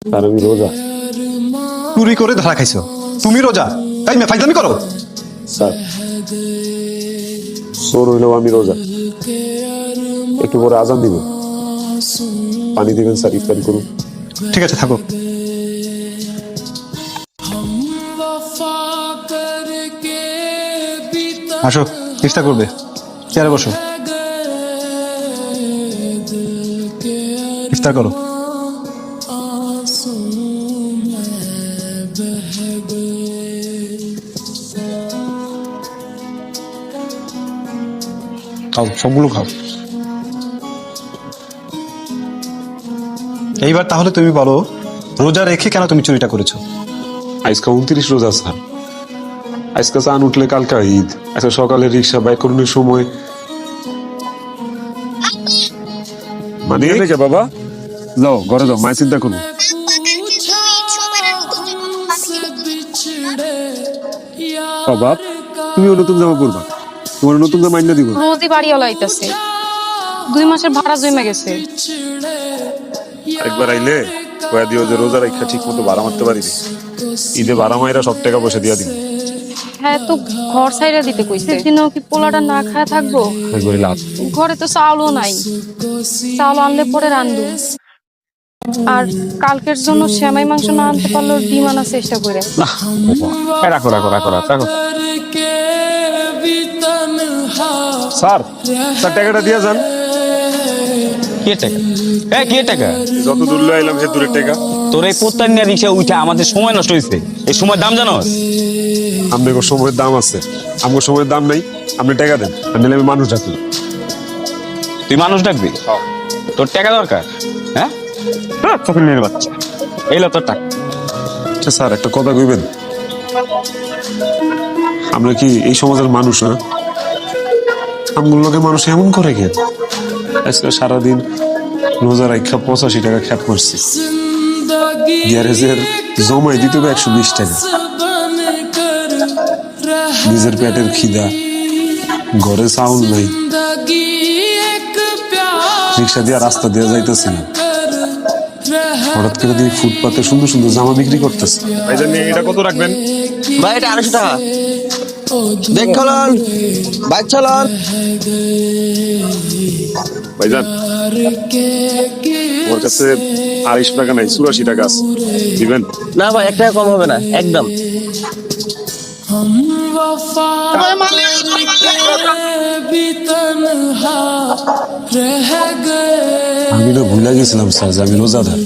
আর আমি রোজা। চুরি করে ধরা খাইছো, তুমি রোজা? তাই মে ফাইজলামি করো। স্যার, চোর হইলেও আমি রোজা। একটু পরে আজান দিব, পানি দিবেন স্যার, ইফতারি করুন। ঠিক আছে, থাকো। আসো, ইফতার করবে। চেয়ারে বসো, ইফতার করো। খাও, সবগুলো খাও। এইবার তাহলে তুমি বলো, রোজা রেখে কেন তুমি চুরিটা করেছো? আজকে 29 রোজা স্যার। আজকে চান উঠলে কালকা ঈদ। আজকে সকালে রিক্সা বাইক করুনের সময় মানে দেখে বাবা, যাও ঘরে যাও, মায় চিন্তা করুন। বাবা, তুমিও নতুন জামা পরবা, তোমার নতুন জামা আইনা দিব। রোজই বাড়িওয়ালা আইতাছে, 2 মাসের ভাড়া জমে গেছে। একবার আইলে কয়া দিও যে রোজা রাখা ঠিক মতো ভাড়া মারতে পারিনি, ঈদে ভাড়া মাইরা সব টাকা পয়সা দিয়া দিন। হ্যাঁ, তো ঘর সাইরা দিতে কইছে। দিনও কি পোলাটা না খায় থাকবো? একবারে লাভ। ঘরে তো চাউলও নাই, চাউল আনলে পরে রান্ধু। আর কালকের জন্য সেমাই মাংস না আনতে পারলেও ডিম আনার চেষ্টা করে। রাখো রাখো রাখো রাখো। স্যার, স্যার টাকাটা দিয়া যান। কে টাকা? কে টাকা? যত দূর আইলাম সে দূরের টাকা। তোর এই পোত্তার নিয়ে রিক্সা উঠে আমাদের সময় নষ্ট হয়েছে। এই সময় দাম জানোস? আপনার সময়ের দাম আছে, আমার সময়ের দাম নাই। আপনি টাকা দেন, আর নাহলে আমি মানুষ ডাকি। তুই মানুষ ডাকবি? তোর টাকা দরকার? হ্যাঁ, ফকিরের বাচ্চা। এই লো তোর টাকা। আচ্ছা স্যার, একটা কথা কইবেন? আমরা কি এই সমাজের মানুষ না? আমগুলো লোকে মানুষ এমন করে কেন? আজকে সারাদিন রোজা রাখা 85 টাকা খ্যাপ করছি, গ্যারেজের জমাই দিতে হবে 120 টাকা। নিজের পেটের খিদা, ঘরে চাউল নাই, রিক্সা দিয়ে রাস্তা দিয়ে যাইতেছি না। হঠাৎ করে দিয়ে ফুটপাতে সুন্দর সুন্দর জামা বিক্রি করতেছে। ভাইজান, এটা কত রাখবেন? ভাই এটা 250 টাকা। দেখ চলন, বাইক চলন। ভাইজান, আমার কাছে 28 টাকা নাই, 84 টাকা আছে, দিবেন? না ভাই, 1 টাকা কম হবে না, একদম। আমি না ভুলে গেছিলাম স্যার যে আমি রোজাদার।